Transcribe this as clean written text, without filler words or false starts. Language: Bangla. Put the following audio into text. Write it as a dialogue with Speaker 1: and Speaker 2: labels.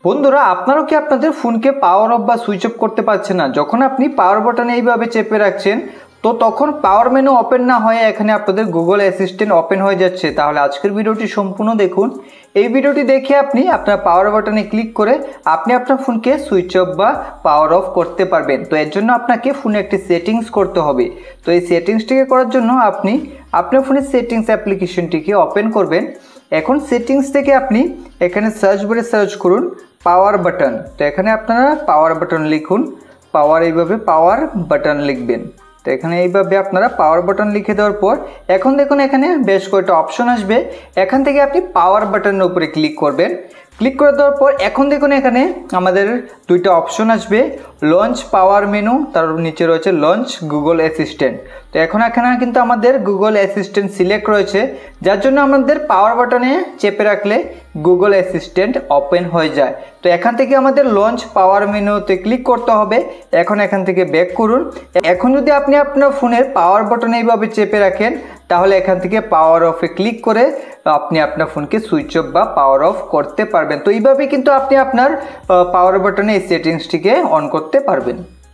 Speaker 1: বন্ধুরা, আপনারাও কি আপনাদের ফোনকে পাওয়ার অফ বা সুইচ অফ করতে পারছেন না? যখন আপনি পাওয়ার বাটনে এইভাবে চেপে রাখছেন তো তখন পাওয়ার মেনু ওপেন না হয়ে এখানে আপনাদের গুগল অ্যাসিস্ট্যান্ট ওপেন হয়ে যাচ্ছে। তাহলে আজকের ভিডিওটি সম্পূর্ণ দেখুন। এই ভিডিওটি দেখে আপনি আপনার পাওয়ার বাটনে ক্লিক করে আপনি আপনার ফোনকে সুইচ অফ বা পাওয়ার অফ করতে পারবেন। তো এর জন্য আপনাকে ফোনে একটি সেটিংস করতে হবে। তো এই সেটিংসটিকে করার জন্য আপনি আপনার ফোনের সেটিংস অ্যাপ্লিকেশনটিকে ওপেন করবেন। এখন সেটিংস থেকে আপনি এখানে সার্চ বারে সার্চ করুন পাওয়ার বাটন। তো এখানে আপনারা পাওয়ার বাটন লিখুন, পাওয়ার এইভাবে পাওয়ার বাটন লিখবেন। তো এখানে এইভাবে আপনারা পাওয়ার বাটন লিখে দেওয়ার পর এখন দেখুন এখানে বেশ কয়েকটা অপশন আসবে। এখান থেকে আপনি পাওয়ার বাটনের উপরে ক্লিক করবেন। ক্লিক করে দেওয়ার পর এখন দেখুন এখানে আমাদের দুইটা অপশন আসবে, লঞ্চ পাওয়ার মেনু, তার নিচে রয়েছে লঞ্চ গুগল অ্যাসিস্ট্যান্ট। তো এখন এখানে কিন্তু আমাদের গুগল অ্যাসিস্ট্যান্ট সিলেক্ট রয়েছে, যার জন্য আমাদের পাওয়ার বাটনে চেপে রাখলে গুগল অ্যাসিস্ট্যান্ট ওপেন হয়ে যায়। তো এখান থেকে আমাদের লঞ্চ পাওয়ার মেনুতে ক্লিক করতে হবে। এখন এখান থেকে ব্যাক করুন। এখন যদি আপনি আপনার ফোনের পাওয়ার বাটনে এইভাবে চেপে রাখেন তাহলে এখান থেকে পাওয়ার অফে ক্লিক করে আপনি আপনার ফোনকে সুইচ অফ বা পাওয়ার অফ করতে পারবেন। তো এইভাবে কিন্তু আপনি আপনার পাওয়ার বাটনে এই সেটিংসটিকে অন করতে পারবেন।